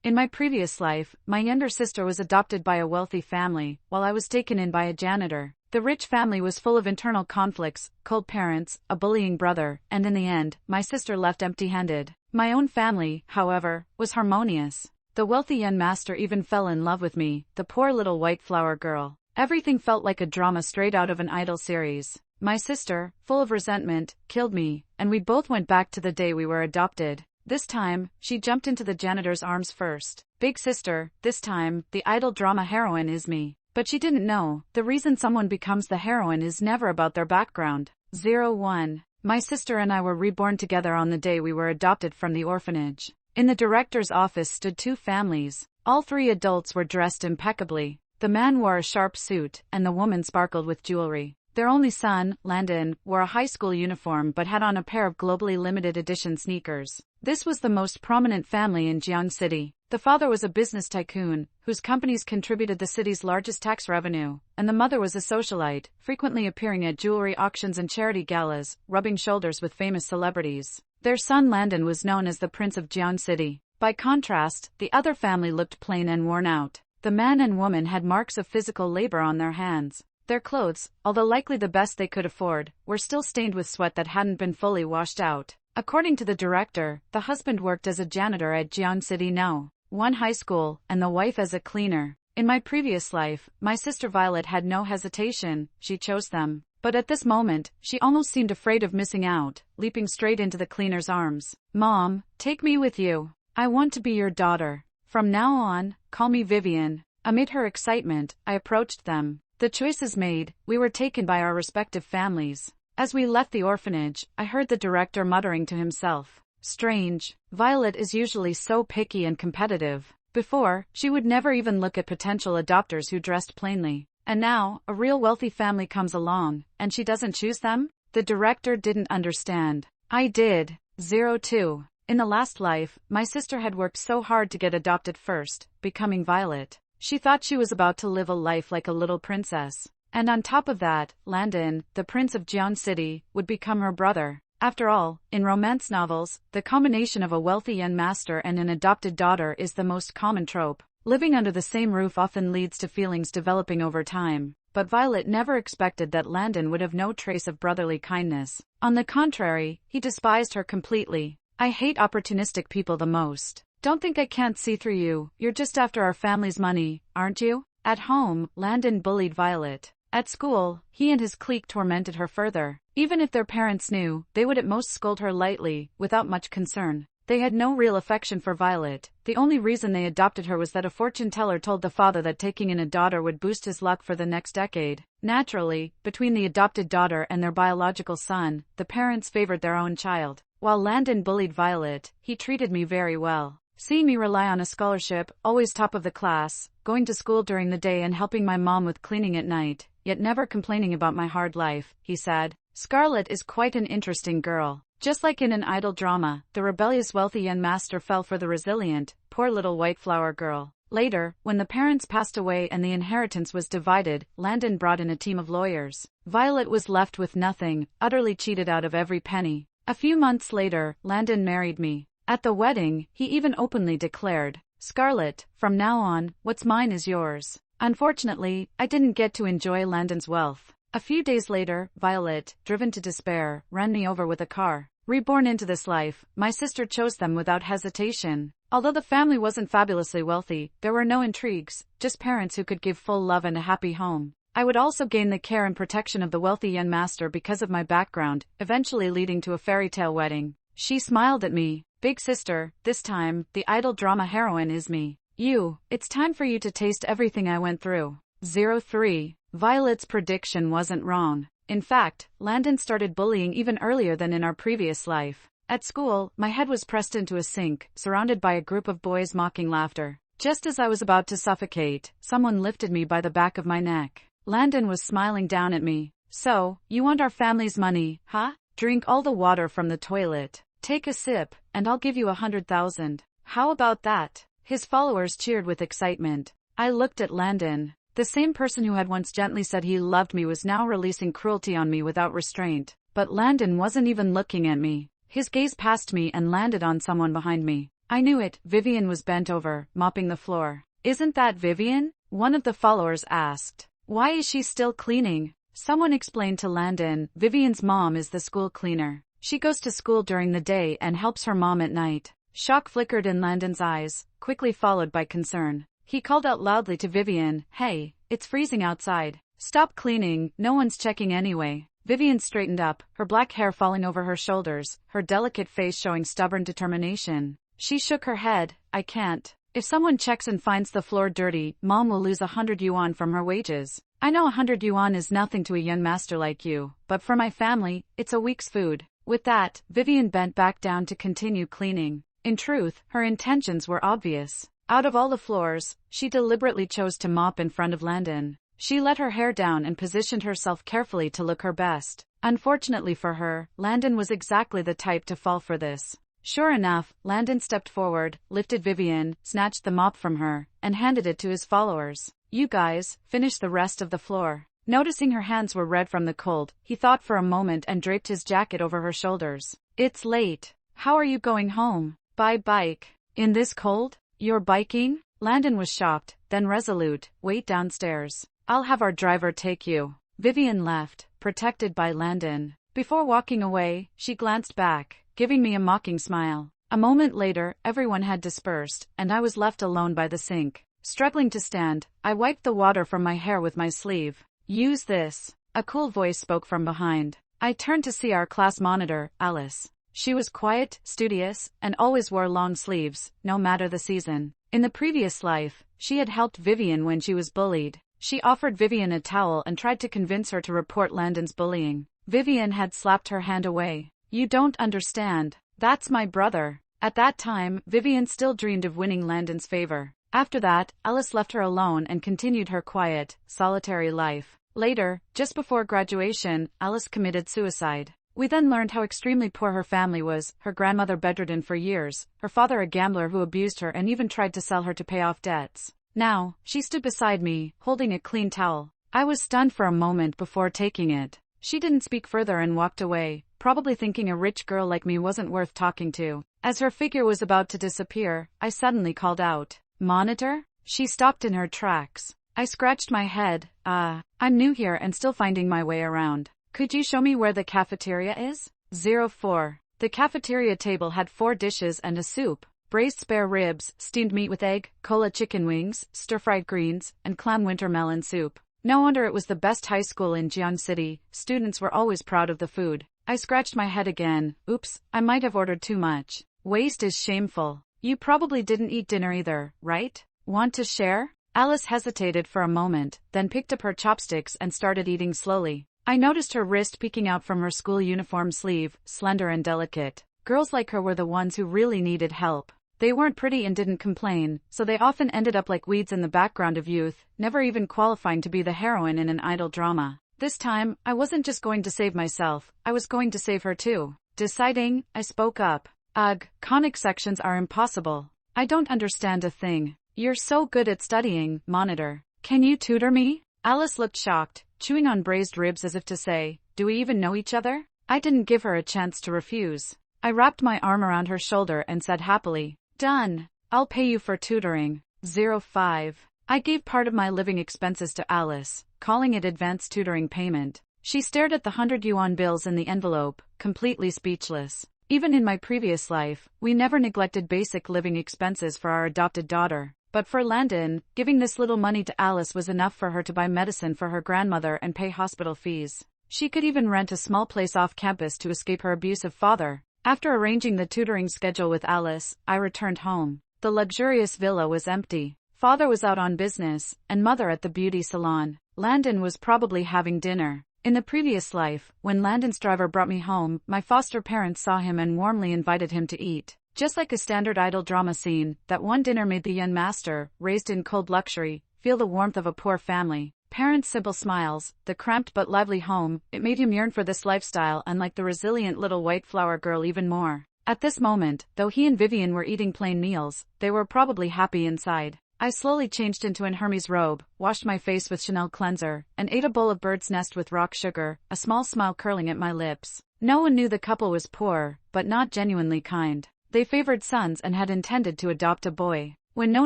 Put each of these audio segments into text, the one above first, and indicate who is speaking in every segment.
Speaker 1: In my previous life, my younger sister was adopted by a wealthy family, while I was taken in by a janitor. The rich family was full of internal conflicts, cold parents, a bullying brother, and in the end, my sister left empty-handed. My own family, however, was harmonious. The wealthy young master even fell in love with me, the poor little white flower girl. Everything felt like a drama straight out of an Idol series. My sister, full of resentment, killed me, and we both went back to the day we were adopted. This time, she jumped into the janitor's arms first. Big sister, this time, the Idol drama heroine is me. But she didn't know, the reason someone becomes the heroine is never about their background. 01. My sister and I were reborn together on the day we were adopted from the orphanage. In the director's office stood two families. All three adults were dressed impeccably. The man wore a sharp suit, and the woman sparkled with jewelry. Their only son, Landon, wore a high school uniform but had on a pair of globally limited edition sneakers. This was the most prominent family in Jiang City. The father was a business tycoon, whose companies contributed the city's largest tax revenue, and the mother was a socialite, frequently appearing at jewelry auctions and charity galas, rubbing shoulders with famous celebrities. Their son Landon was known as the Prince of Jiang City. By contrast, the other family looked plain and worn out. The man and woman had marks of physical labor on their hands. Their clothes, although likely the best they could afford, were still stained with sweat that hadn't been fully washed out. According to the director, the husband worked as a janitor at Jiang City No. 1 high school, and the wife as a cleaner. In my previous life, my sister Violet had no hesitation, she chose them. But at this moment, she almost seemed afraid of missing out, leaping straight into the cleaner's arms. "Mom, take me with you. I want to be your daughter. From now on, call me Vivian." Amid her excitement, I approached them. The choices made, we were taken by our respective families. As we left the orphanage, I heard the director muttering to himself. Strange. Violet is usually so picky and competitive. Before, she would never even look at potential adopters who dressed plainly. And now, a real wealthy family comes along, and she doesn't choose them? The director didn't understand. I did. 02. In the last life, my sister had worked so hard to get adopted first, becoming Violet. She thought she was about to live a life like a little princess. And on top of that, Landon, the Prince of Jiang City, would become her brother. After all, in romance novels, the combination of a wealthy young master and an adopted daughter is the most common trope. Living under the same roof often leads to feelings developing over time. But Violet never expected that Landon would have no trace of brotherly kindness. On the contrary, he despised her completely. I hate opportunistic people the most. Don't think I can't see through you. You're just after our family's money, aren't you? At home, Landon bullied Violet. At school, he and his clique tormented her further. Even if their parents knew, they would at most scold her lightly, without much concern. They had no real affection for Violet. The only reason they adopted her was that a fortune teller told the father that taking in a daughter would boost his luck for the next decade. Naturally, between the adopted daughter and their biological son, the parents favored their own child. While Landon bullied Violet, he treated me very well. Seeing me rely on a scholarship, always top of the class, going to school during the day and helping my mom with cleaning at night, yet never complaining about my hard life, he said. Scarlett is quite an interesting girl. Just like in an Idol drama, the rebellious wealthy young master fell for the resilient, poor little white flower girl. Later, when the parents passed away and the inheritance was divided, Landon brought in a team of lawyers. Violet was left with nothing, utterly cheated out of every penny. A few months later, Landon married me. At the wedding, he even openly declared, "Scarlett, from now on, what's mine is yours." Unfortunately, I didn't get to enjoy Landon's wealth. A few days later, Violet, driven to despair, ran me over with a car. Reborn into this life, my sister chose them without hesitation. Although the family wasn't fabulously wealthy, there were no intrigues, just parents who could give full love and a happy home. I would also gain the care and protection of the wealthy young master because of my background, eventually leading to a fairy tale wedding. She smiled at me. Big sister, this time, the Idol drama heroine is me. It's time for you to taste everything I went through. 03. Violet's prediction wasn't wrong. In fact, Landon started bullying even earlier than in our previous life. At school, my head was pressed into a sink, surrounded by a group of boys mocking laughter. Just as I was about to suffocate, someone lifted me by the back of my neck. Landon was smiling down at me. "So, you want our family's money, huh? Drink all the water from the toilet. Take a sip, and I'll give you 100,000. How about that?" His followers cheered with excitement. I looked at Landon. The same person who had once gently said he loved me was now releasing cruelty on me without restraint. But Landon wasn't even looking at me. His gaze passed me and landed on someone behind me. I knew it. Vivian was bent over, mopping the floor. Isn't that Vivian? One of the followers asked. Why is she still cleaning? Someone explained to Landon, Vivian's mom is the school cleaner. She goes to school during the day and helps her mom at night. Shock flickered in Landon's eyes, quickly followed by concern. He called out loudly to Vivian, hey, it's freezing outside. Stop cleaning, no one's checking anyway. Vivian straightened up, her black hair falling over her shoulders, her delicate face showing stubborn determination. She shook her head, I can't. If someone checks and finds the floor dirty, Mom will lose 100 yuan from her wages. I know 100 yuan is nothing to a young master like you, but for my family, it's a week's food. With that, Vivian bent back down to continue cleaning. In truth, her intentions were obvious. Out of all the floors, she deliberately chose to mop in front of Landon. She let her hair down and positioned herself carefully to look her best. Unfortunately for her, Landon was exactly the type to fall for this. Sure enough, Landon stepped forward, lifted Vivian, snatched the mop from her, and handed it to his followers. You guys, finish the rest of the floor. Noticing her hands were red from the cold, he thought for a moment and draped his jacket over her shoulders. It's late. How are you going home? By bike. In this cold? You're biking? Landon was shocked, then resolute. Wait downstairs. I'll have our driver take you. Vivian left, protected by Landon. Before walking away, she glanced back, giving me a mocking smile. A moment later, everyone had dispersed, and I was left alone by the sink. Struggling to stand, I wiped the water from my hair with my sleeve. Use this. A cool voice spoke from behind. I turned to see our class monitor, Alice. She was quiet, studious, and always wore long sleeves, no matter the season. In the previous life, she had helped Vivian when she was bullied. She offered Vivian a towel and tried to convince her to report Landon's bullying. Vivian had slapped her hand away. You don't understand. That's my brother. At that time, Vivian still dreamed of winning Landon's favor. After that, Alice left her alone and continued her quiet, solitary life. Later, just before graduation, Alice committed suicide. We then learned how extremely poor her family was, her grandmother bedridden for years, her father a gambler who abused her and even tried to sell her to pay off debts. Now, she stood beside me, holding a clean towel. I was stunned for a moment before taking it. She didn't speak further and walked away, probably thinking a rich girl like me wasn't worth talking to. As her figure was about to disappear, I suddenly called out, Monitor? She stopped in her tracks. I scratched my head. I'm new here and still finding my way around. Could you show me where the cafeteria is? 04. The cafeteria table had 4 dishes and a soup. Braised spare ribs, steamed meat with egg, cola chicken wings, stir-fried greens, and clam winter melon soup. No wonder it was the best high school in Jiang City. Students were always proud of the food. I scratched my head again. Oops, I might have ordered too much. Waste is shameful. You probably didn't eat dinner either, right? Want to share? Alice hesitated for a moment, then picked up her chopsticks and started eating slowly. I noticed her wrist peeking out from her school uniform sleeve, slender and delicate. Girls like her were the ones who really needed help. They weren't pretty and didn't complain, so they often ended up like weeds in the background of youth, never even qualifying to be the heroine in an idol drama. This time, I wasn't just going to save myself, I was going to save her too. Deciding, I spoke up. Ugh, conic sections are impossible. I don't understand a thing. You're so good at studying, Monitor. Can you tutor me? Alice looked shocked, chewing on braised ribs as if to say, do we even know each other? I didn't give her a chance to refuse. I wrapped my arm around her shoulder and said happily, done. I'll pay you for tutoring. 05. I gave part of my living expenses to Alice, calling it advance tutoring payment. She stared at the 100 yuan bills in the envelope, completely speechless. Even in my previous life, we never neglected basic living expenses for our adopted daughter. But for Landon, giving this little money to Alice was enough for her to buy medicine for her grandmother and pay hospital fees. She could even rent a small place off campus to escape her abusive father. After arranging the tutoring schedule with Alice, I returned home. The luxurious villa was empty. Father was out on business, and mother at the beauty salon. Landon was probably having dinner. In the previous life, when Landon's driver brought me home, my foster parents saw him and warmly invited him to eat. Just like a standard idol drama scene, that one dinner made the young master, raised in cold luxury, feel the warmth of a poor family. Parents' simple smiles, the cramped but lively home, it made him yearn for this lifestyle and like the resilient little white flower girl even more. At this moment, though he and Vivian were eating plain meals, they were probably happy inside. I slowly changed into an Hermes robe, washed my face with Chanel cleanser, and ate a bowl of bird's nest with rock sugar, a small smile curling at my lips. No one knew the couple was poor, but not genuinely kind. They favored sons and had intended to adopt a boy. When no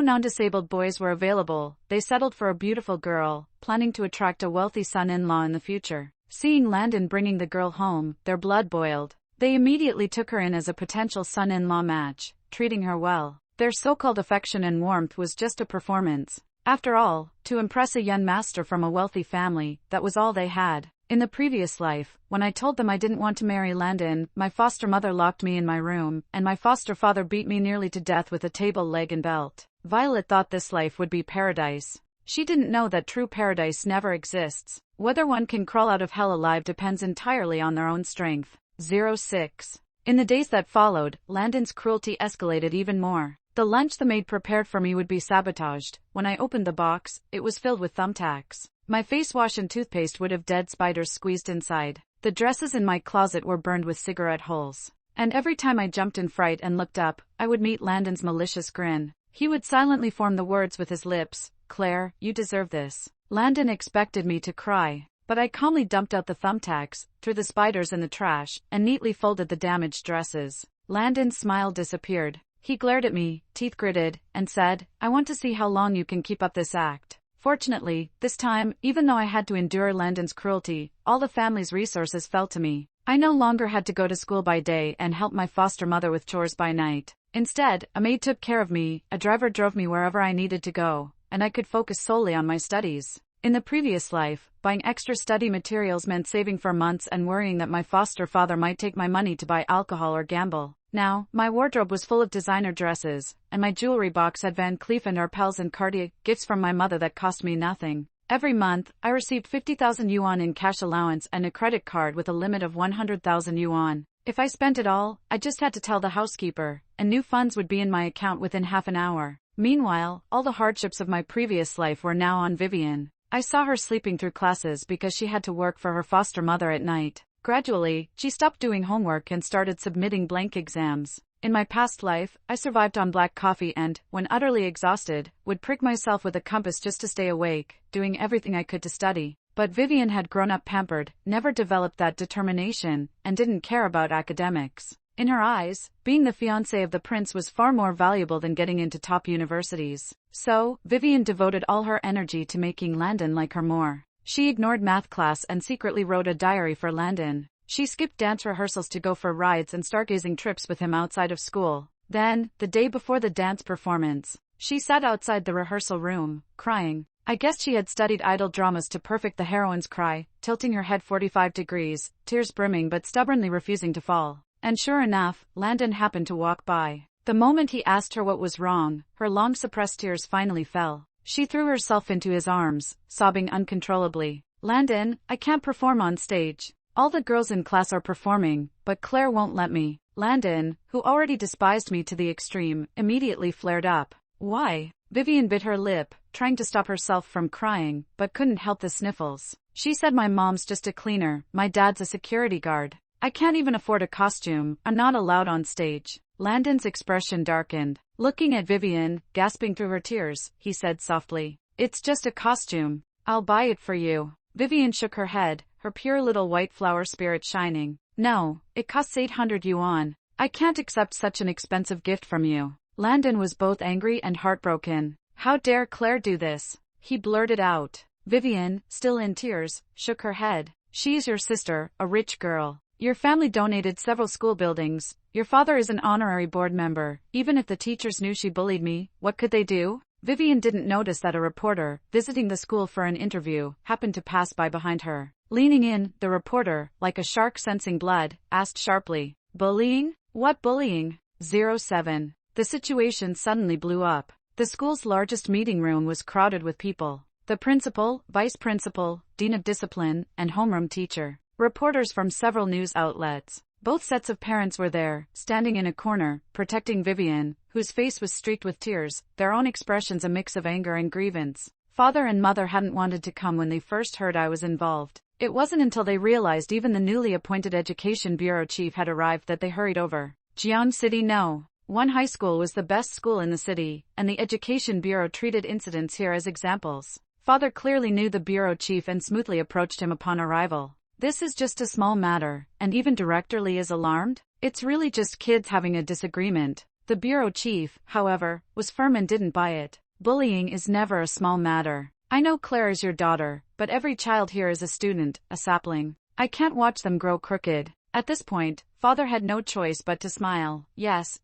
Speaker 1: non-disabled boys were available, they settled for a beautiful girl, planning to attract a wealthy son-in-law in the future. Seeing Landon bringing the girl home, their blood boiled. They immediately took her in as a potential son-in-law match, treating her well. Their so-called affection and warmth was just a performance. After all, to impress a young master from a wealthy family, that was all they had. In the previous life, when I told them I didn't want to marry Landon, my foster mother locked me in my room, and my foster father beat me nearly to death with a table leg and belt. Violet thought this life would be paradise. She didn't know that true paradise never exists. Whether one can crawl out of hell alive depends entirely on their own strength. 06. In the days that followed, Landon's cruelty escalated even more. The lunch the maid prepared for me would be sabotaged. When I opened the box, it was filled with thumbtacks. My face wash and toothpaste would have dead spiders squeezed inside. The dresses in my closet were burned with cigarette holes. And every time I jumped in fright and looked up, I would meet Landon's malicious grin. He would silently form the words with his lips, "Claire, you deserve this." Landon expected me to cry, but I calmly dumped out the thumbtacks, threw the spiders in the trash, and neatly folded the damaged dresses. Landon's smile disappeared. He glared at me, teeth gritted, and said, "I want to see how long you can keep up this act." Fortunately, this time, even though I had to endure Landon's cruelty, all the family's resources fell to me. I no longer had to go to school by day and help my foster mother with chores by night. Instead, a maid took care of me, a driver drove me wherever I needed to go, and I could focus solely on my studies. In the previous life, buying extra study materials meant saving for months and worrying that my foster father might take my money to buy alcohol or gamble. Now, my wardrobe was full of designer dresses, and my jewelry box had Van Cleef & Arpels and Cartier gifts from my mother that cost me nothing. Every month, I received 50,000 yuan in cash allowance and a credit card with a limit of 100,000 yuan. If I spent it all, I just had to tell the housekeeper, and new funds would be in my account within half an hour. Meanwhile, all the hardships of my previous life were now on Vivian. I saw her sleeping through classes because she had to work for her foster mother at night. Gradually, she stopped doing homework and started submitting blank exams. In my past life, I survived on black coffee and, when utterly exhausted, would prick myself with a compass just to stay awake, doing everything I could to study. But Vivian had grown up pampered, never developed that determination, and didn't care about academics. In her eyes, being the fiancée of the prince was far more valuable than getting into top universities. So, Vivian devoted all her energy to making Landon like her more. She ignored math class and secretly wrote a diary for Landon. She skipped dance rehearsals to go for rides and stargazing trips with him outside of school. Then, the day before the dance performance, she sat outside the rehearsal room, crying. I guess she had studied idol dramas to perfect the heroine's cry, tilting her head 45 degrees, tears brimming but stubbornly refusing to fall. And sure enough, Landon happened to walk by. The moment he asked her what was wrong, her long-suppressed tears finally fell. She threw herself into his arms, sobbing uncontrollably. Landon, I can't perform on stage. All the girls in class are performing, but Claire won't let me. Landon, who already despised me to the extreme, immediately flared up. Why? Vivian bit her lip, trying to stop herself from crying, but couldn't help the sniffles. She said my mom's just a cleaner, my dad's a security guard. I can't even afford a costume, I'm not allowed on stage. Landon's expression darkened. Looking at Vivian, gasping through her tears, he said softly, "It's just a costume. I'll buy it for you." Vivian shook her head, her pure little white flower spirit shining. "No, it costs 800 yuan. I can't accept such an expensive gift from you." Landon was both angry and heartbroken. How dare Claire do this? He blurted out. Vivian, still in tears, shook her head. "She's your sister, a rich girl. Your family donated several school buildings. Your father is an honorary board member. Even if the teachers knew she bullied me, what could they do?" Vivian didn't notice that a reporter, visiting the school for an interview, happened to pass by behind her. Leaning in, the reporter, like a shark sensing blood, asked sharply, "Bullying? What bullying?" 07. The situation suddenly blew up. The school's largest meeting room was crowded with people. The principal, vice principal, dean of discipline, and homeroom teacher. Reporters from several news outlets. Both sets of parents were there, standing in a corner, protecting Vivian, whose face was streaked with tears, their own expressions a mix of anger and grievance. Father and mother hadn't wanted to come when they first heard I was involved. It wasn't until they realized even the newly appointed education bureau chief had arrived that they hurried over. Jiang City No. 1 high school was the best school in the city, and the education bureau treated incidents here as examples. Father clearly knew the bureau chief and smoothly approached him upon arrival. "This is just a small matter, and even Director Lee is alarmed?" It's really just kids having a disagreement. The bureau chief, however, was firm and didn't buy it. Bullying is never a small matter. I know Claire is your daughter, but every child here is a student, a sapling. I can't watch them grow crooked. At this point, father had no choice but to smile. Yes.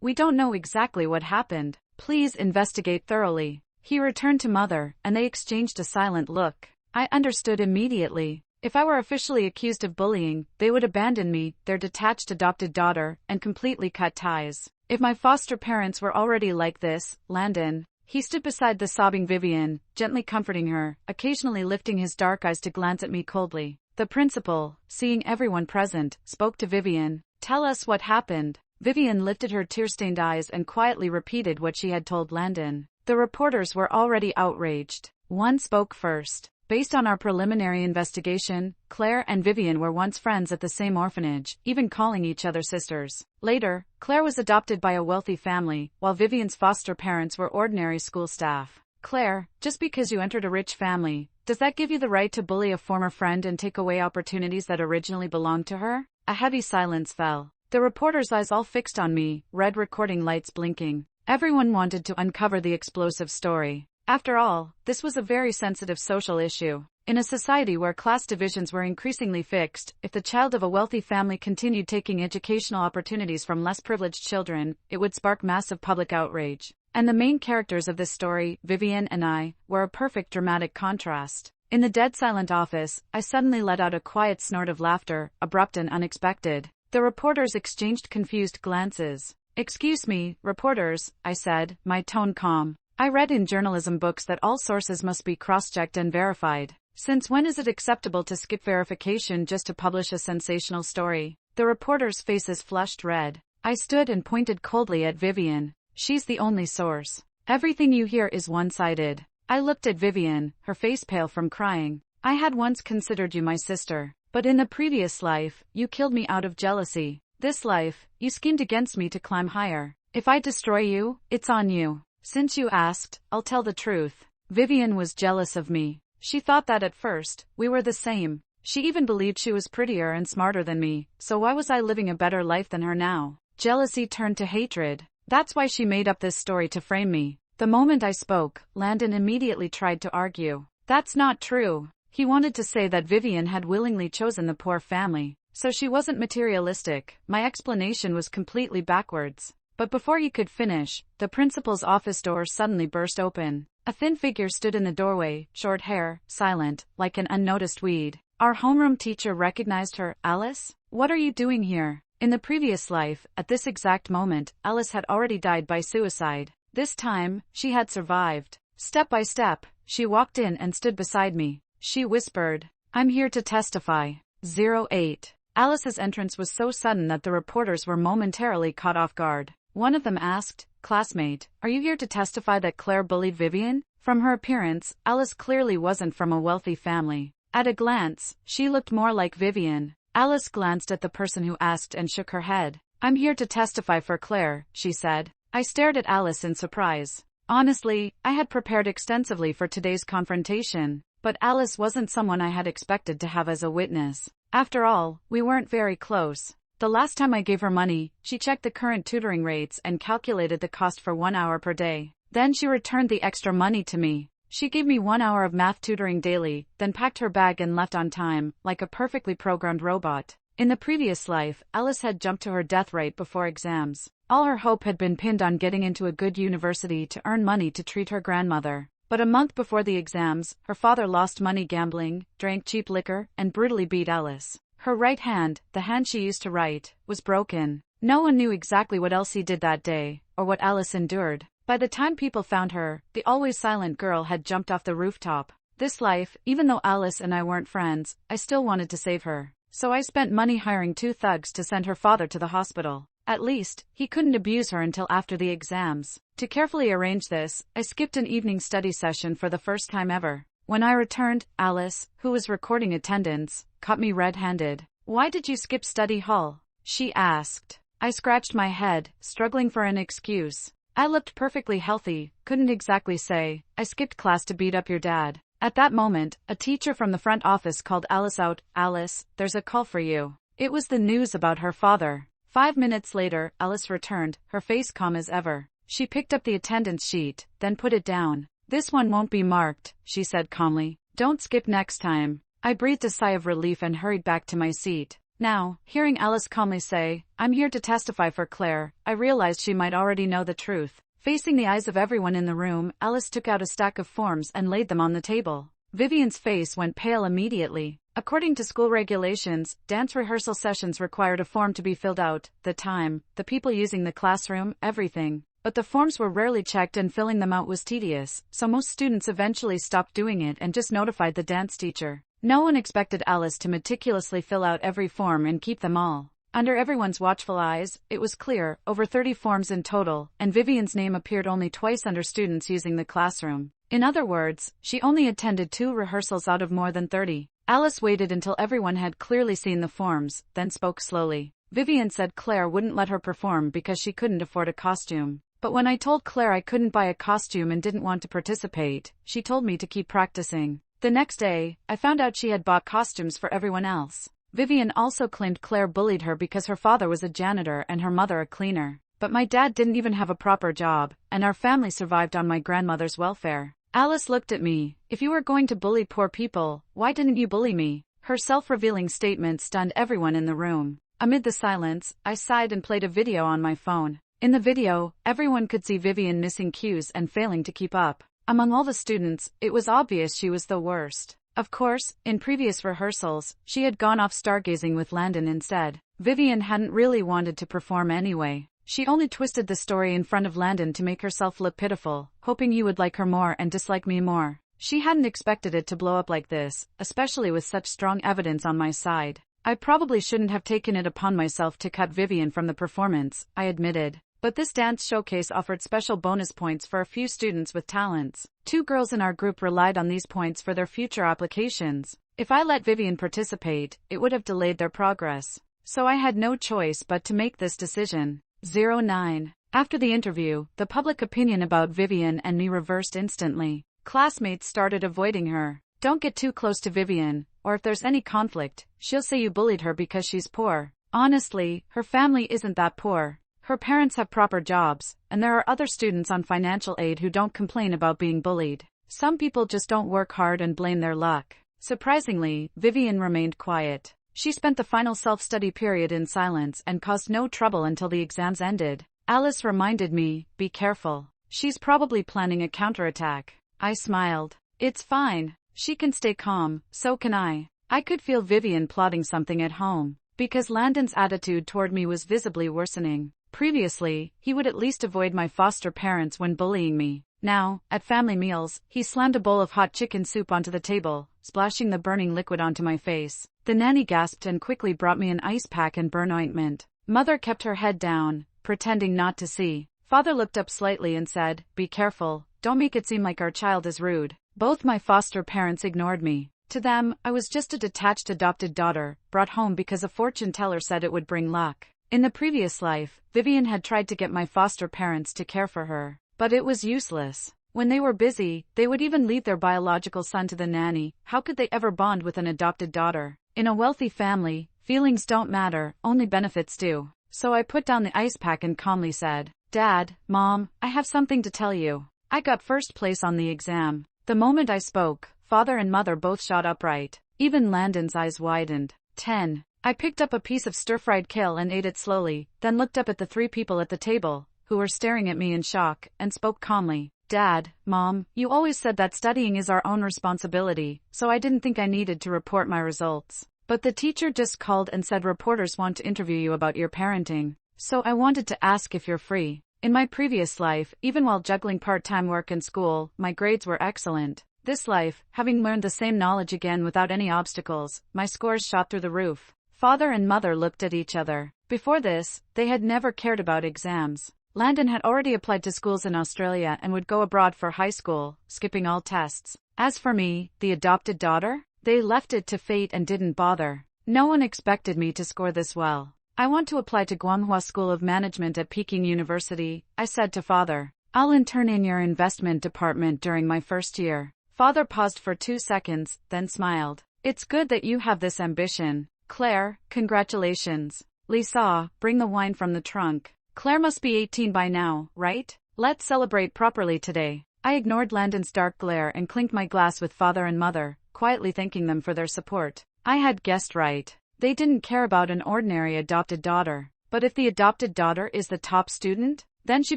Speaker 1: We don't know exactly what happened. Please investigate thoroughly. He returned to mother, and they exchanged a silent look. I understood immediately. If I were officially accused of bullying, they would abandon me, their detached adopted daughter, and completely cut ties. If my foster parents were already like this, Landon. He stood beside the sobbing Vivian, gently comforting her, occasionally lifting his dark eyes to glance at me coldly. The principal, seeing everyone present, spoke to Vivian. Tell us what happened. Vivian lifted her tear-stained eyes and quietly repeated what she had told Landon. The reporters were already outraged. One spoke first. Based on our preliminary investigation, Claire and Vivian were once friends at the same orphanage, even calling each other sisters. Later, Claire was adopted by a wealthy family, while Vivian's foster parents were ordinary school staff. Claire, just because you entered a rich family, does that give you the right to bully a former friend and take away opportunities that originally belonged to her? A heavy silence fell. The reporters' eyes all fixed on me, red recording lights blinking. Everyone wanted to uncover the explosive story. After all, this was a very sensitive social issue. In a society where class divisions were increasingly fixed, if the child of a wealthy family continued taking educational opportunities from less privileged children, it would spark massive public outrage. And the main characters of this story, Vivian and I, were a perfect dramatic contrast. In the dead silent office, I suddenly let out a quiet snort of laughter, abrupt and unexpected. The reporters exchanged confused glances. Excuse me, reporters, I said, my tone calm. I read in journalism books that all sources must be cross-checked and verified. Since when is it acceptable to skip verification just to publish a sensational story? The reporters' faces flushed red. I stood and pointed coldly at Vivian. She's the only source. Everything you hear is one-sided. I looked at Vivian, her face pale from crying. I had once considered you my sister. But in the previous life, you killed me out of jealousy. This life, you schemed against me to climb higher. If I destroy you, it's on you. Since you asked, I'll tell the truth. Vivian was jealous of me. She thought that at first, we were the same. She even believed she was prettier and smarter than me, so why was I living a better life than her now? Jealousy turned to hatred. That's why she made up this story to frame me. The moment I spoke, Landon immediately tried to argue. That's not true. He wanted to say that Vivian had willingly chosen the poor family, so she wasn't materialistic. My explanation was completely backwards. But before he could finish, the principal's office door suddenly burst open. A thin figure stood in the doorway, short hair, silent, like an unnoticed weed. Our homeroom teacher recognized her. Alice? What are you doing here? In the previous life, at this exact moment, Alice had already died by suicide. This time, she had survived. Step by step, she walked in and stood beside me. She whispered, I'm here to testify. 08. Alice's entrance was so sudden that the reporters were momentarily caught off guard. One of them asked, classmate, are you here to testify that Claire bullied Vivian? From her appearance, Alice clearly wasn't from a wealthy family. At a glance, she looked more like Vivian. Alice glanced at the person who asked and shook her head. I'm here to testify for Claire, she said. I stared at Alice in surprise. Honestly, I had prepared extensively for today's confrontation, but Alice wasn't someone I had expected to have as a witness. After all, we weren't very close. The last time I gave her money, she checked the current tutoring rates and calculated the cost for 1 hour per day. Then she returned the extra money to me. She gave me 1 hour of math tutoring daily, then packed her bag and left on time, like a perfectly programmed robot. In the previous life, Alice had jumped to her death right before exams. All her hope had been pinned on getting into a good university to earn money to treat her grandmother. But a month before the exams, her father lost money gambling, drank cheap liquor, and brutally beat Alice. Her right hand, the hand she used to write, was broken. No one knew exactly what else he did that day, or what Alice endured. By the time people found her, the always silent girl had jumped off the rooftop. This life, even though Alice and I weren't friends, I still wanted to save her. So I spent money hiring 2 thugs to send her father to the hospital. At least, he couldn't abuse her until after the exams. To carefully arrange this, I skipped an evening study session for the first time ever. When I returned, Alice, who was recording attendance, caught me red-handed. Why did you skip study hall? She asked. I scratched my head, struggling for an excuse. I looked perfectly healthy, couldn't exactly say, I skipped class to beat up your dad. At that moment, a teacher from the front office called Alice out. Alice, there's a call for you. It was the news about her father. 5 minutes later, Alice returned, her face calm as ever. She picked up the attendance sheet, then put it down. "This one won't be marked," she said calmly. "Don't skip next time." I breathed a sigh of relief and hurried back to my seat. Now, hearing Alice calmly say, "I'm here to testify for Claire," I realized she might already know the truth. Facing the eyes of everyone in the room, Alice took out a stack of forms and laid them on the table. Vivian's face went pale immediately. According to school regulations, dance rehearsal sessions required a form to be filled out, the time, the people using the classroom, everything. But the forms were rarely checked and filling them out was tedious, so most students eventually stopped doing it and just notified the dance teacher. No one expected Alice to meticulously fill out every form and keep them all. Under everyone's watchful eyes, it was clear, over 30 forms in total, and Vivian's name appeared only twice under students using the classroom. In other words, she only attended 2 rehearsals out of more than 30. Alice waited until everyone had clearly seen the forms, then spoke slowly. Vivian said Claire wouldn't let her perform because she couldn't afford a costume. But when I told Claire I couldn't buy a costume and didn't want to participate, she told me to keep practicing. The next day, I found out she had bought costumes for everyone else. Vivian also claimed Claire bullied her because her father was a janitor and her mother a cleaner. But my dad didn't even have a proper job, and our family survived on my grandmother's welfare. Alice looked at me. "If you were going to bully poor people, why didn't you bully me?" Her self-revealing statement stunned everyone in the room. Amid the silence, I sighed and played a video on my phone. In the video, everyone could see Vivian missing cues and failing to keep up. Among all the students, it was obvious she was the worst. Of course, in previous rehearsals, she had gone off stargazing with Landon instead. Vivian hadn't really wanted to perform anyway. She only twisted the story in front of Landon to make herself look pitiful, hoping you would like her more and dislike me more. She hadn't expected it to blow up like this, especially with such strong evidence on my side. I probably shouldn't have taken it upon myself to cut Vivian from the performance, I admitted. But this dance showcase offered special bonus points for a few students with talents. 2 girls in our group relied on these points for their future applications. If I let Vivian participate, it would have delayed their progress. So I had no choice but to make this decision. 09. After the interview, the public opinion about Vivian and me reversed instantly. Classmates started avoiding her. "Don't get too close to Vivian, or if there's any conflict, she'll say you bullied her because she's poor." Honestly, her family isn't that poor. Her parents have proper jobs, and there are other students on financial aid who don't complain about being bullied. Some people just don't work hard and blame their luck. Surprisingly, Vivian remained quiet. She spent the final self-study period in silence and caused no trouble until the exams ended. Alice reminded me, "Be careful. She's probably planning a counterattack." I smiled. "It's fine. She can stay calm, so can I." I could feel Vivian plotting something at home, because Landon's attitude toward me was visibly worsening. Previously, he would at least avoid my foster parents when bullying me. Now, at family meals, he slammed a bowl of hot chicken soup onto the table, splashing the burning liquid onto my face. The nanny gasped and quickly brought me an ice pack and burn ointment. Mother kept her head down, pretending not to see. Father looked up slightly and said, "Be careful, don't make it seem like our child is rude." Both my foster parents ignored me. To them, I was just a detached adopted daughter, brought home because a fortune teller said it would bring luck. In the previous life, Vivian had tried to get my foster parents to care for her. But it was useless. When they were busy, they would even leave their biological son to the nanny. How could they ever bond with an adopted daughter? In a wealthy family, feelings don't matter, only benefits do. So I put down the ice pack and calmly said, "Dad, Mom, I have something to tell you. I got first place on the exam." The moment I spoke, Father and Mother both shot upright. Even Landon's eyes widened. 10. I picked up a piece of stir-fried kale and ate it slowly, then looked up at the 3 people at the table, who were staring at me in shock, and spoke calmly. "Dad, Mom, you always said that studying is our own responsibility, so I didn't think I needed to report my results. But the teacher just called and said reporters want to interview you about your parenting. So I wanted to ask if you're free." In my previous life, even while juggling part-time work and school, my grades were excellent. This life, having learned the same knowledge again without any obstacles, my scores shot through the roof. Father and Mother looked at each other. Before this, they had never cared about exams. Landon had already applied to schools in Australia and would go abroad for high school, skipping all tests. As for me, the adopted daughter, they left it to fate and didn't bother. No one expected me to score this well. "I want to apply to Guanghua School of Management at Peking University," I said to Father. "I'll intern in your investment department during my first year." Father paused for 2 seconds, then smiled. "It's good that you have this ambition. Claire, congratulations. Lisa, bring the wine from the trunk. Claire must be 18 by now, right? Let's celebrate properly today. I ignored Landon's dark glare and clinked my glass with father and mother, quietly thanking them for their support. I had guessed right. They didn't care about an ordinary adopted daughter. But if the adopted daughter is the top student, then she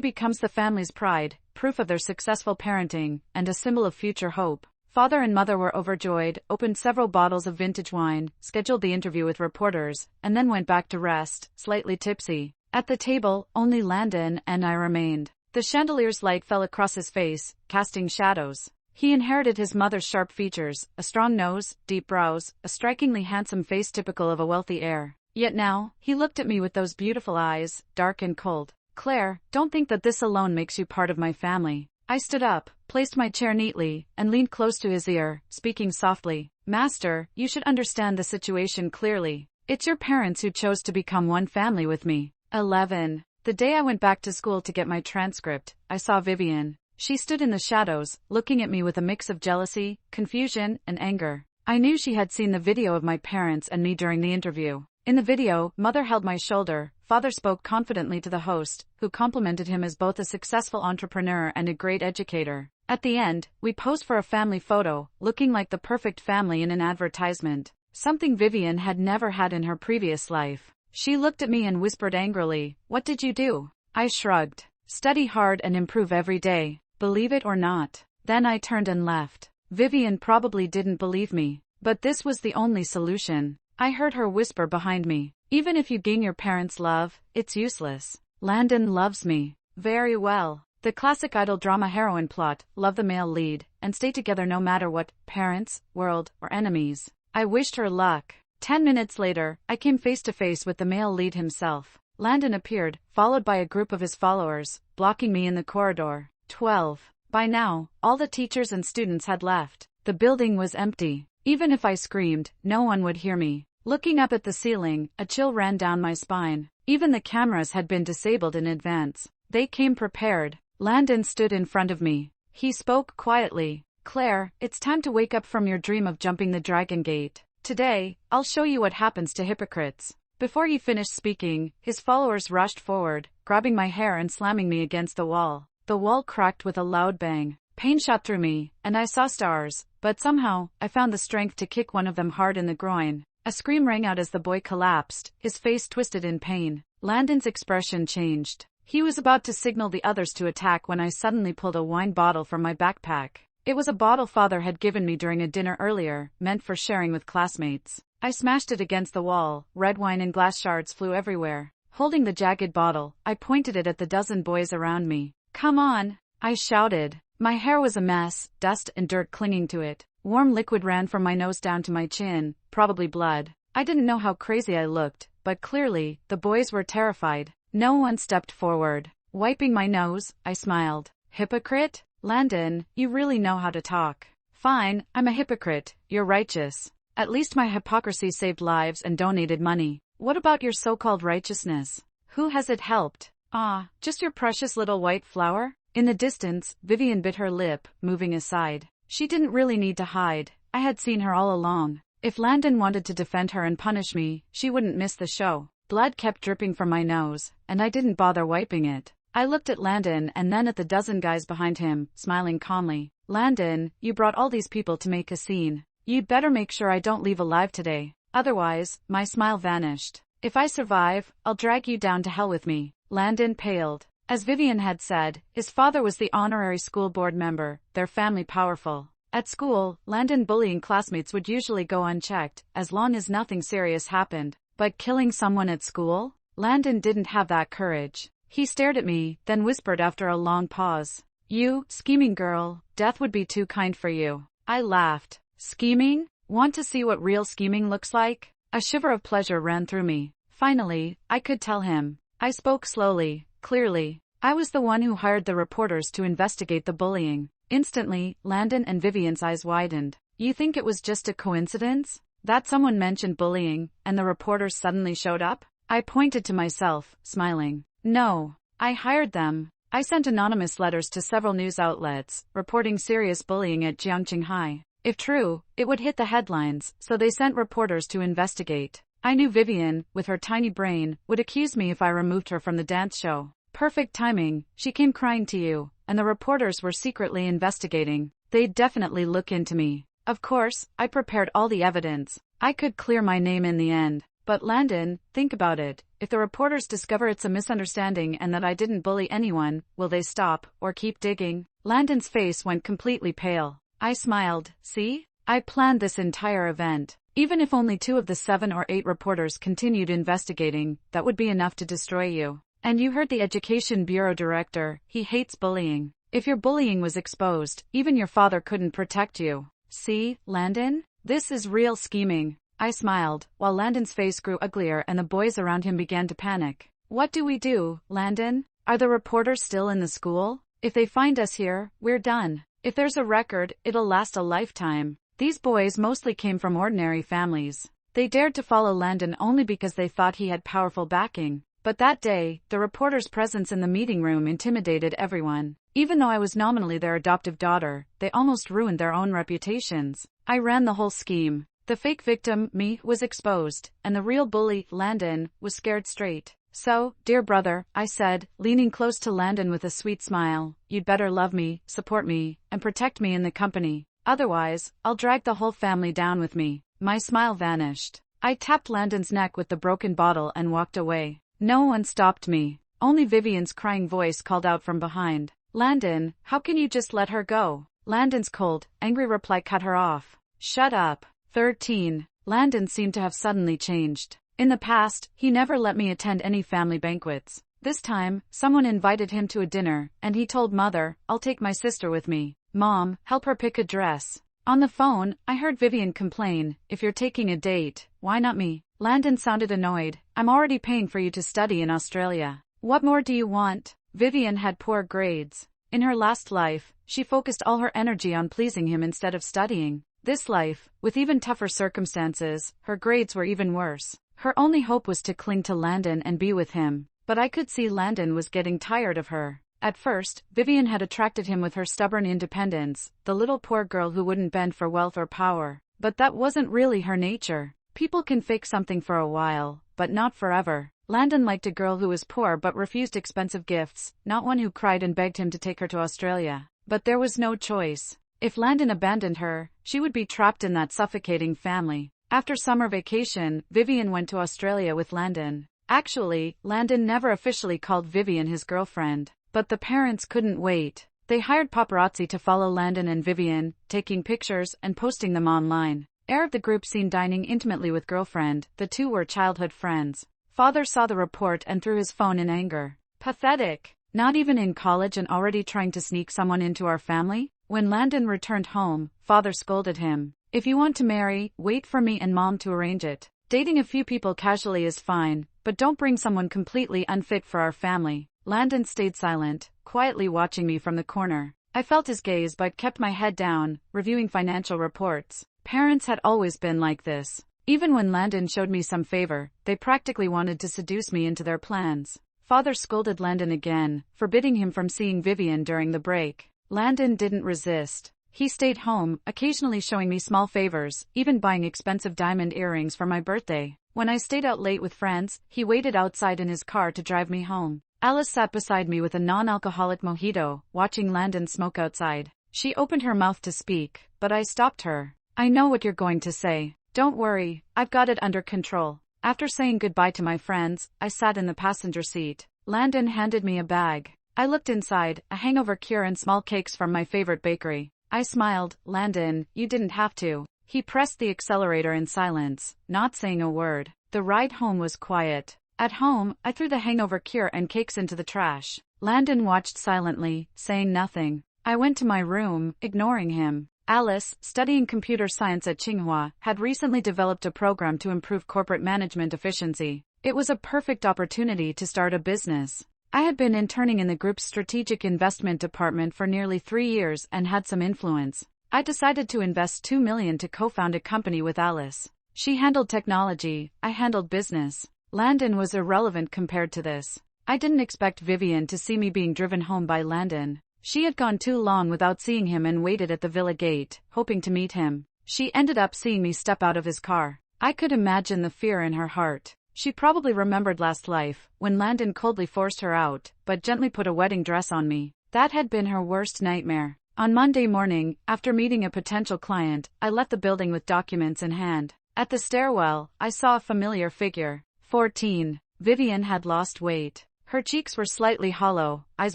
Speaker 1: becomes the family's pride, proof of their successful parenting, and a symbol of future hope. Father and mother were overjoyed, opened several bottles of vintage wine, scheduled the interview with reporters, and then went back to rest, slightly tipsy. At the table, only Landon and I remained. The chandelier's light fell across his face, casting shadows. He inherited his mother's sharp features, a strong nose, deep brows, a strikingly handsome face typical of a wealthy heir. Yet now, he looked at me with those beautiful eyes, dark and cold. Claire, don't think that this alone makes you part of my family. I stood up, placed my chair neatly, and leaned close to his ear, speaking softly. Master, you should understand the situation clearly. It's your parents who chose to become one family with me. 11. The day I went back to school to get my transcript, I saw Vivian. She stood in the shadows, looking at me with a mix of jealousy, confusion, and anger. I knew she had seen the video of my parents and me during the interview. In the video, mother held my shoulder, father spoke confidently to the host, who complimented him as both a successful entrepreneur and a great educator. At the end, we posed for a family photo, looking like the perfect family in an advertisement. Something Vivian had never had in her previous life. She looked at me and whispered angrily, "What did you do?" I shrugged. "Study hard and improve every day. Believe it or not." Then I turned and left. Vivian probably didn't believe me. But this was the only solution. I heard her whisper behind me. "Even if you gain your parents' love, it's useless. Landon loves me. Very well." The classic idol drama heroine plot, love the male lead, and stay together no matter what, parents, world, or enemies. I wished her luck. 10 minutes later, I came face to face with the male lead himself. Landon appeared, followed by a group of his followers, blocking me in the corridor. 12. By now, all the teachers and students had left. The building was empty. Even if I screamed, no one would hear me. Looking up at the ceiling, a chill ran down my spine. Even the cameras had been disabled in advance. They came prepared. Landon stood in front of me. He spoke quietly. "Claire, it's time to wake up from your dream of jumping the Dragon Gate. Today, I'll show you what happens to hypocrites." Before he finished speaking, his followers rushed forward, grabbing my hair and slamming me against the wall. The wall cracked with a loud bang. Pain shot through me, and I saw stars, but somehow, I found the strength to kick one of them hard in the groin. A scream rang out as the boy collapsed, his face twisted in pain. Landon's expression changed. He was about to signal the others to attack when I suddenly pulled a wine bottle from my backpack. It was a bottle father had given me during a dinner earlier, meant for sharing with classmates. I smashed it against the wall, red wine and glass shards flew everywhere. Holding the jagged bottle, I pointed it at the dozen boys around me. "Come on!" I shouted. My hair was a mess, dust and dirt clinging to it. Warm liquid ran from my nose down to my chin, probably blood. I didn't know how crazy I looked, but clearly, the boys were terrified. No one stepped forward. Wiping my nose, I smiled. "Hypocrite? Landon, you really know how to talk." "Fine, I'm a hypocrite, you're righteous. At least my hypocrisy saved lives and donated money. What about your so-called righteousness? Who has it helped?" "Ah, just your precious little white flower?" In the distance, Vivian bit her lip, moving aside. She didn't really need to hide. I had seen her all along. If Landon wanted to defend her and punish me, she wouldn't miss the show. Blood kept dripping from my nose, and I didn't bother wiping it. I looked at Landon and then at the dozen guys behind him, smiling calmly. "Landon, you brought all these people to make a scene. You'd better make sure I don't leave alive today. Otherwise," my smile vanished. "If I survive, I'll drag you down to hell with me." Landon paled. As Vivian had said, his father was the honorary school board member, their family powerful. At school, Landon bullying classmates would usually go unchecked, as long as nothing serious happened. But killing someone at school? Landon didn't have that courage. He stared at me, then whispered after a long pause. "You, scheming girl, death would be too kind for you." I laughed. "Scheming? Want to see what real scheming looks like?" A shiver of pleasure ran through me. Finally, I could tell him. I spoke slowly, clearly. I was the one who hired the reporters to investigate the bullying. Instantly, Landon and Vivian's eyes widened. "You think it was just a coincidence? That someone mentioned bullying, and the reporters suddenly showed up?" I pointed to myself, smiling. "No. I hired them. I sent anonymous letters to several news outlets, reporting serious bullying at Jiangqing High. If true, it would hit the headlines, so they sent reporters to investigate. I knew Vivian, with her tiny brain, would accuse me if I removed her from the dance show. Perfect timing, she came crying to you, and the reporters were secretly investigating. They'd definitely look into me. Of course, I prepared all the evidence. I could clear my name in the end. But Landon, think about it. If the reporters discover it's a misunderstanding and that I didn't bully anyone, will they stop, or keep digging? Landon's face went completely pale. I smiled. See? I planned this entire event. Even if only 2 of the 7 or 8 reporters continued investigating, that would be enough to destroy you. And you heard the Education Bureau director, he hates bullying. If your bullying was exposed, even your father couldn't protect you. See, Landon? This is real scheming. I smiled, while Landon's face grew uglier and the boys around him began to panic. What do we do, Landon? Are the reporters still in the school? If they find us here, we're done. If there's a record, it'll last a lifetime. These boys mostly came from ordinary families. They dared to follow Landon only because they thought he had powerful backing. But that day, the reporter's presence in the meeting room intimidated everyone. Even though I was nominally their adoptive daughter, they almost ruined their own reputations. I ran the whole scheme. The fake victim, me, was exposed, and the real bully, Landon, was scared straight. So, dear brother, I said, leaning close to Landon with a sweet smile, you'd better love me, support me, and protect me in the company. Otherwise, I'll drag the whole family down with me. My smile vanished. I tapped Landon's neck with the broken bottle and walked away. No one stopped me. Only Vivian's crying voice called out from behind. Landon, how can you just let her go? Landon's cold, angry reply cut her off. Shut up. 13. Landon seemed to have suddenly changed. In the past, he never let me attend any family banquets. This time, someone invited him to a dinner, and he told Mother, I'll take my sister with me. Mom, help her pick a dress. On the phone, I heard Vivian complain, if you're taking a date, why not me? Landon sounded annoyed. I'm already paying for you to study in Australia. What more do you want? Vivian had poor grades. In her last life, she focused all her energy on pleasing him instead of studying. This life, with even tougher circumstances, her grades were even worse. Her only hope was to cling to Landon and be with him. But I could see Landon was getting tired of her. At first, Vivian had attracted him with her stubborn independence, the little poor girl who wouldn't bend for wealth or power. But that wasn't really her nature. People can fake something for a while, but not forever. Landon liked a girl who was poor but refused expensive gifts, not one who cried and begged him to take her to Australia. But there was no choice. If Landon abandoned her, she would be trapped in that suffocating family. After summer vacation, Vivian went to Australia with Landon. Actually, Landon never officially called Vivian his girlfriend. But the parents couldn't wait. They hired paparazzi to follow Landon and Vivian, taking pictures and posting them online. Heir of the group seen dining intimately with girlfriend, the two were childhood friends. Father saw the report and threw his phone in anger. Pathetic. Not even in college and already trying to sneak someone into our family? When Landon returned home, father scolded him. If you want to marry, wait for me and mom to arrange it. Dating a few people casually is fine, but don't bring someone completely unfit for our family. Landon stayed silent, quietly watching me from the corner. I felt his gaze but kept my head down, reviewing financial reports. Parents had always been like this. Even when Landon showed me some favor, they practically wanted to seduce me into their plans. Father scolded Landon again, forbidding him from seeing Vivian during the break. Landon didn't resist. He stayed home, occasionally showing me small favors, even buying expensive diamond earrings for my birthday. When I stayed out late with friends, he waited outside in his car to drive me home. Alice sat beside me with a non-alcoholic mojito, watching Landon smoke outside. She opened her mouth to speak, but I stopped her. I know what you're going to say. Don't worry, I've got it under control. After saying goodbye to my friends, I sat in the passenger seat. Landon handed me a bag. I looked inside, a hangover cure and small cakes from my favorite bakery. I smiled. Landon, you didn't have to. He pressed the accelerator in silence, not saying a word. The ride home was quiet. At home, I threw the hangover cure and cakes into the trash. Landon watched silently, saying nothing. I went to my room, ignoring him. Alice, studying computer science at Tsinghua, had recently developed a program to improve corporate management efficiency. It was a perfect opportunity to start a business. I had been interning in the group's strategic investment department for nearly 3 years and had some influence. I decided to invest $2 million to co-found a company with Alice. She handled technology, I handled business. Landon was irrelevant compared to this. I didn't expect Vivian to see me being driven home by Landon. She had gone too long without seeing him and waited at the villa gate, hoping to meet him. She ended up seeing me step out of his car. I could imagine the fear in her heart. She probably remembered last life, when Landon coldly forced her out, but gently put a wedding dress on me. That had been her worst nightmare. On Monday morning, after meeting a potential client, I left the building with documents in hand. At the stairwell, I saw a familiar figure. 14. Vivian had lost weight. Her cheeks were slightly hollow, eyes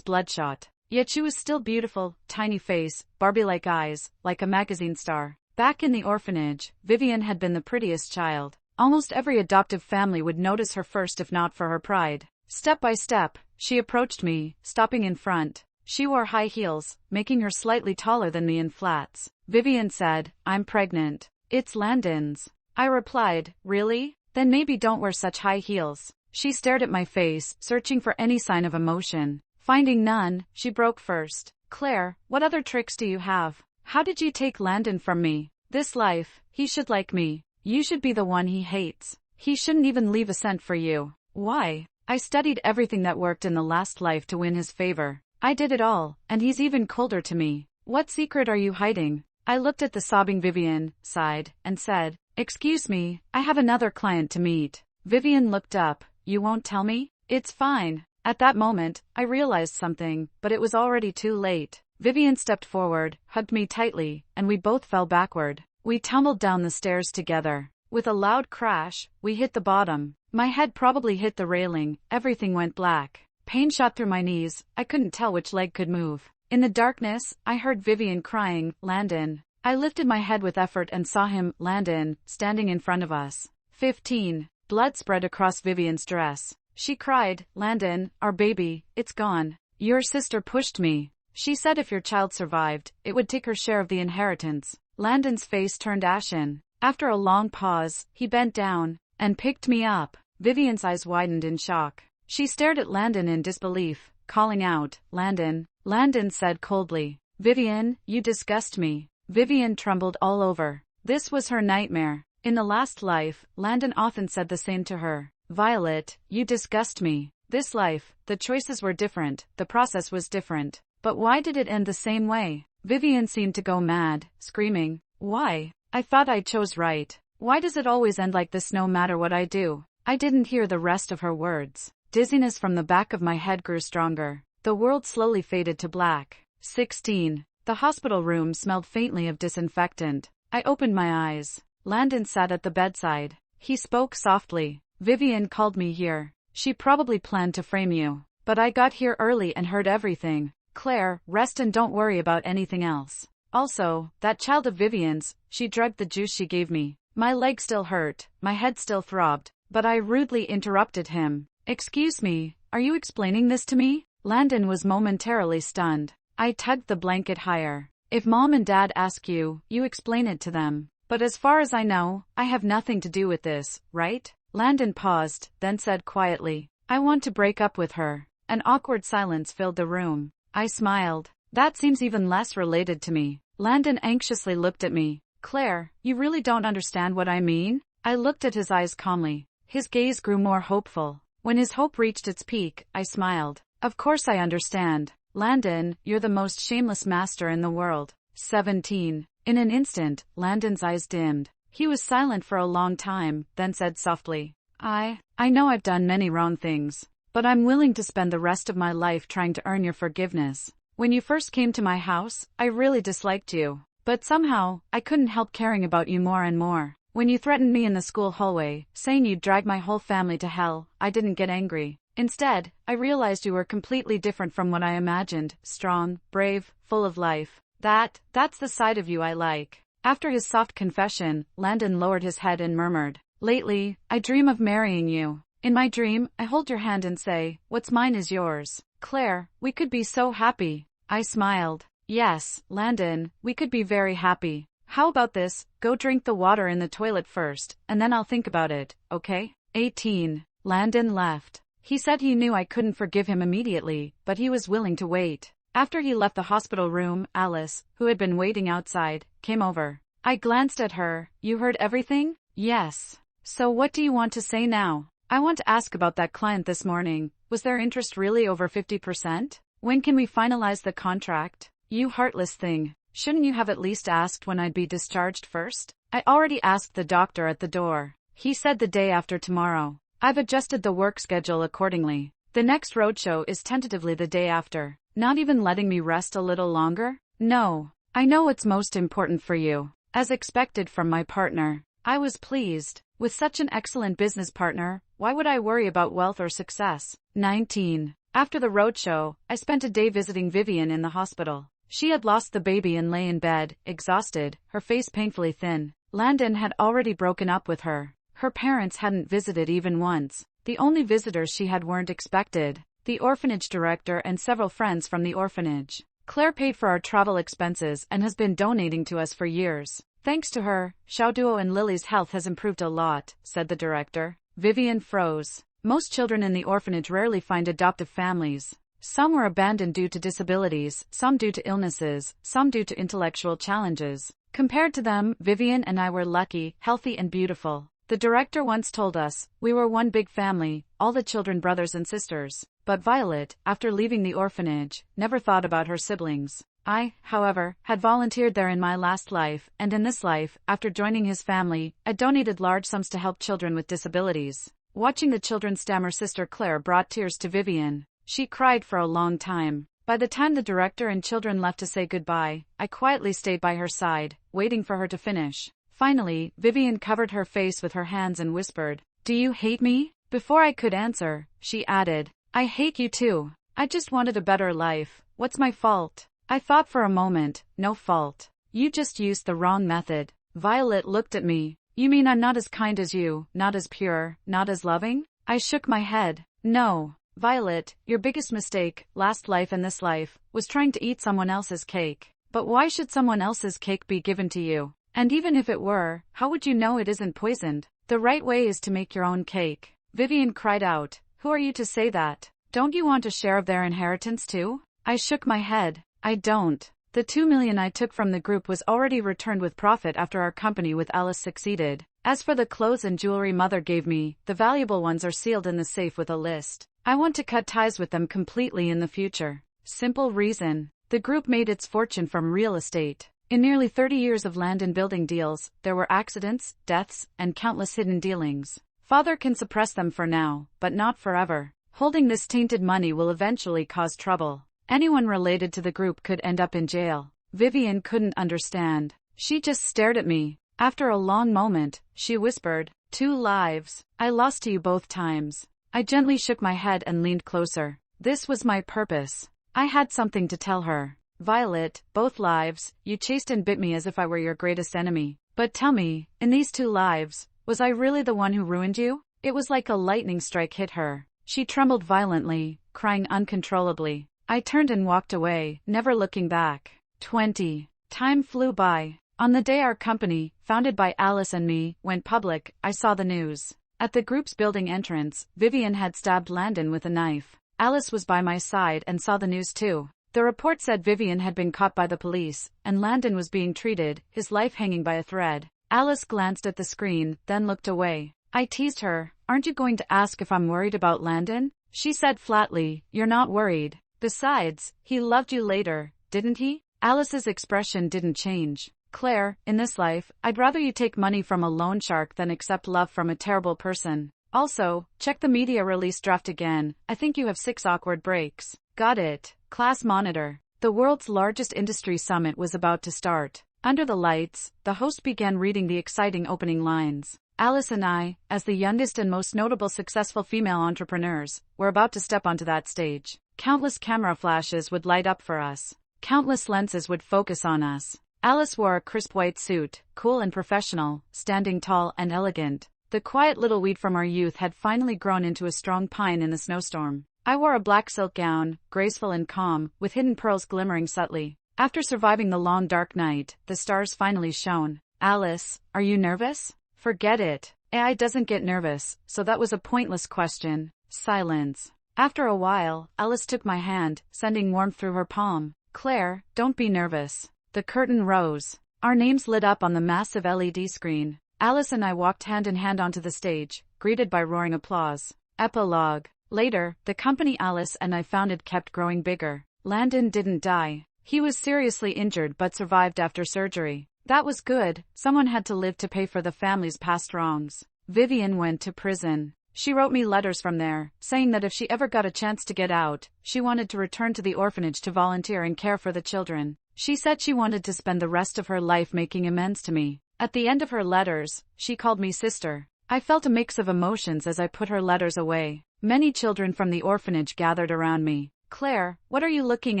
Speaker 1: bloodshot. Yet she was still beautiful, tiny face, Barbie-like eyes, like a magazine star. Back in the orphanage, Vivian had been the prettiest child. Almost every adoptive family would notice her first if not for her pride. Step by step, she approached me, stopping in front. She wore high heels, making her slightly taller than me in flats. Vivian said, "I'm pregnant." "It's Landon's." I replied, "Really? Then maybe don't wear such high heels." She stared at my face, searching for any sign of emotion. Finding none, she broke first. "Claire, what other tricks do you have? How did you take Landon from me? This life, he should like me. You should be the one he hates. He shouldn't even leave a cent for you." "Why? I studied everything that worked in the last life to win his favor. I did it all, and he's even colder to me. What secret are you hiding?" I looked at the sobbing Vivian, sighed, and said, "Excuse me, I have another client to meet." Vivian looked up. "You won't tell me?" "It's fine." At that moment, I realized something, but it was already too late. Vivian stepped forward, hugged me tightly, and we both fell backward. We tumbled down the stairs together. With a loud crash, we hit the bottom. My head probably hit the railing, everything went black. Pain shot through my knees, I couldn't tell which leg could move. In the darkness, I heard Vivian crying, "Landon." I lifted my head with effort and saw him, Landon, standing in front of us. 15. Blood spread across Vivian's dress. She cried, "Landon, our baby, it's gone. Your sister pushed me. She said if your child survived, it would take her share of the inheritance." Landon's face turned ashen. After a long pause, he bent down and picked me up. Vivian's eyes widened in shock. She stared at Landon in disbelief, calling out, "Landon." Landon said coldly, "Vivian, you disgust me." Vivian trembled all over. This was her nightmare. In the last life, Landon often said the same to her. "Violet, you disgust me." This life, the choices were different, the process was different. But why did it end the same way? Vivian seemed to go mad, screaming, "Why? I thought I chose right. Why does it always end like this no matter what I do?" I didn't hear the rest of her words. Dizziness from the back of my head grew stronger. The world slowly faded to black. 16. The hospital room smelled faintly of disinfectant. I opened my eyes. Landon sat at the bedside. He spoke softly. "Vivian called me here. She probably planned to frame you. But I got here early and heard everything. Claire, rest and don't worry about anything else. Also, that child of Vivian's, she drugged the juice she gave me." My leg still hurt, my head still throbbed, but I rudely interrupted him. "Excuse me, are you explaining this to me?" Landon was momentarily stunned. I tugged the blanket higher. "If Mom and Dad ask you, you explain it to them. But as far as I know, I have nothing to do with this, right?" Landon paused, then said quietly, "I want to break up with her." An awkward silence filled the room. I smiled. "That seems even less related to me." Landon anxiously looked at me. "Claire, you really don't understand what I mean?" I looked at his eyes calmly. His gaze grew more hopeful. When his hope reached its peak, I smiled. "Of course I understand. Landon, you're the most shameless master in the world." 17. In an instant, Landon's eyes dimmed. He was silent for a long time, then said softly, I know I've done many wrong things, but I'm willing to spend the rest of my life trying to earn your forgiveness. When you first came to my house, I really disliked you. But somehow, I couldn't help caring about you more and more. When you threatened me in the school hallway, saying you'd drag my whole family to hell, I didn't get angry. Instead, I realized you were completely different from what I imagined, strong, brave, full of life. That's the side of you I like." After his soft confession, Landon lowered his head and murmured, "Lately, I dream of marrying you. In my dream, I hold your hand and say, 'What's mine is yours.' Claire, we could be so happy." I smiled. "Yes, Landon, we could be very happy. How about this, go drink the water in the toilet first, and then I'll think about it, okay?" 18. Landon left. He said he knew I couldn't forgive him immediately, but he was willing to wait. After he left the hospital room, Alice, who had been waiting outside, came over. I glanced at her. "You heard everything?" "Yes. So what do you want to say now?" "I want to ask about that client this morning. Was their interest really over 50%? When can we finalize the contract?" "You heartless thing." Shouldn't you have at least asked when I'd be discharged first? I already asked the doctor at the door. He said the day after tomorrow. I've adjusted the work schedule accordingly. The next roadshow is tentatively the day after. Not even letting me rest a little longer? No. I know what's most important for you. As expected from my partner. I was pleased. With such an excellent business partner, why would I worry about wealth or success? 19. After the roadshow, I spent a day visiting Vivian in the hospital. She had lost the baby and lay in bed, exhausted, her face painfully thin. Landon had already broken up with her. Her parents hadn't visited even once. The only visitors she had weren't expected. The orphanage director and several friends from the orphanage. Claire paid for our travel expenses and has been donating to us for years. Thanks to her, Xiaoduo and Lily's health has improved a lot, said the director. Vivian froze. Most children in the orphanage rarely find adoptive families. Some were abandoned due to disabilities, some due to illnesses, some due to intellectual challenges. Compared to them, Vivian and I were lucky, healthy and beautiful. The director once told us, we were one big family, all the children brothers and sisters. But Violet, after leaving the orphanage, never thought about her siblings. I, however, had volunteered there in my last life, and in this life, after joining his family, I donated large sums to help children with disabilities. Watching the children stammer sister Claire brought tears to Vivian. She cried for a long time. By the time the director and children left to say goodbye, I quietly stayed by her side, waiting for her to finish. Finally, Vivian covered her face with her hands and whispered, "Do you hate me?" Before I could answer, she added, "I hate you too. I just wanted a better life. What's my fault?" I thought for a moment. No fault. You just used the wrong method. Violet looked at me. You mean I'm not as kind as you, not as pure, not as loving? I shook my head. No. Violet, your biggest mistake, last life and this life, was trying to eat someone else's cake. But why should someone else's cake be given to you? And even if it were, how would you know it isn't poisoned? The right way is to make your own cake. Vivian cried out. Who are you to say that? Don't you want a share of their inheritance too? I shook my head. I don't. The $2 million I took from the group was already returned with profit after our company with Alice succeeded. As for the clothes and jewelry mother gave me, the valuable ones are sealed in the safe with a list. I want to cut ties with them completely in the future. Simple reason. The group made its fortune from real estate. In nearly 30 years of land and building deals, there were accidents, deaths, and countless hidden dealings. Father can suppress them for now, but not forever. Holding this tainted money will eventually cause trouble. Anyone related to the group could end up in jail. Vivian couldn't understand. She just stared at me. After a long moment, she whispered, 2 lives. I lost to you both times. I gently shook my head and leaned closer. This was my purpose. I had something to tell her. Violet, both lives, you chased and bit me as if I were your greatest enemy. But tell me, in these 2 lives, was I really the one who ruined you? It was like a lightning strike hit her. She trembled violently, crying uncontrollably. I turned and walked away, never looking back. 20. Time flew by. On the day our company, founded by Alice and me, went public, I saw the news. At the group's building entrance, Vivian had stabbed Landon with a knife. Alice was by my side and saw the news too. The report said Vivian had been caught by the police, and Landon was being treated, his life hanging by a thread. Alice glanced at the screen, then looked away. I teased her, aren't you going to ask if I'm worried about Landon? She said flatly, you're not worried. Besides, he loved you later, didn't he? Alice's expression didn't change. Claire, in this life, I'd rather you take money from a loan shark than accept love from a terrible person. Also, check the media release draft again. I think you have 6 awkward breaks. Got it. Class monitor. The world's largest industry summit was about to start. Under the lights, the host began reading the exciting opening lines. Alice and I, as the youngest and most notable successful female entrepreneurs, were about to step onto that stage. Countless camera flashes would light up for us. Countless lenses would focus on us. Alice wore a crisp white suit, cool and professional, standing tall and elegant. The quiet little weed from our youth had finally grown into a strong pine in the snowstorm. I wore a black silk gown, graceful and calm, with hidden pearls glimmering subtly. After surviving the long dark night, the stars finally shone. Alice, are you nervous? Forget it. AI doesn't get nervous, so that was a pointless question. Silence. After a while, Alice took my hand, sending warmth through her palm. Claire, don't be nervous. The curtain rose. Our names lit up on the massive LED screen. Alice and I walked hand in hand onto the stage, greeted by roaring applause. Epilogue. Later, the company Alice and I founded kept growing bigger. Landon didn't die. He was seriously injured but survived after surgery. That was good. Someone had to live to pay for the family's past wrongs. Vivian went to prison. She wrote me letters from there, saying that if she ever got a chance to get out, she wanted to return to the orphanage to volunteer and care for the children. She said she wanted to spend the rest of her life making amends to me. At the end of her letters, she called me sister. I felt a mix of emotions as I put her letters away. Many children from the orphanage gathered around me. Claire, what are you looking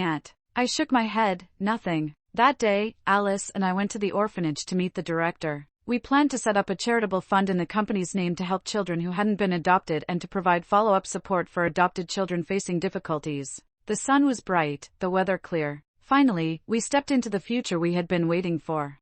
Speaker 1: at? I shook my head, nothing. That day, Alice and I went to the orphanage to meet the director. We planned to set up a charitable fund in the company's name to help children who hadn't been adopted and to provide follow-up support for adopted children facing difficulties. The sun was bright, the weather clear. Finally, we stepped into the future we had been waiting for.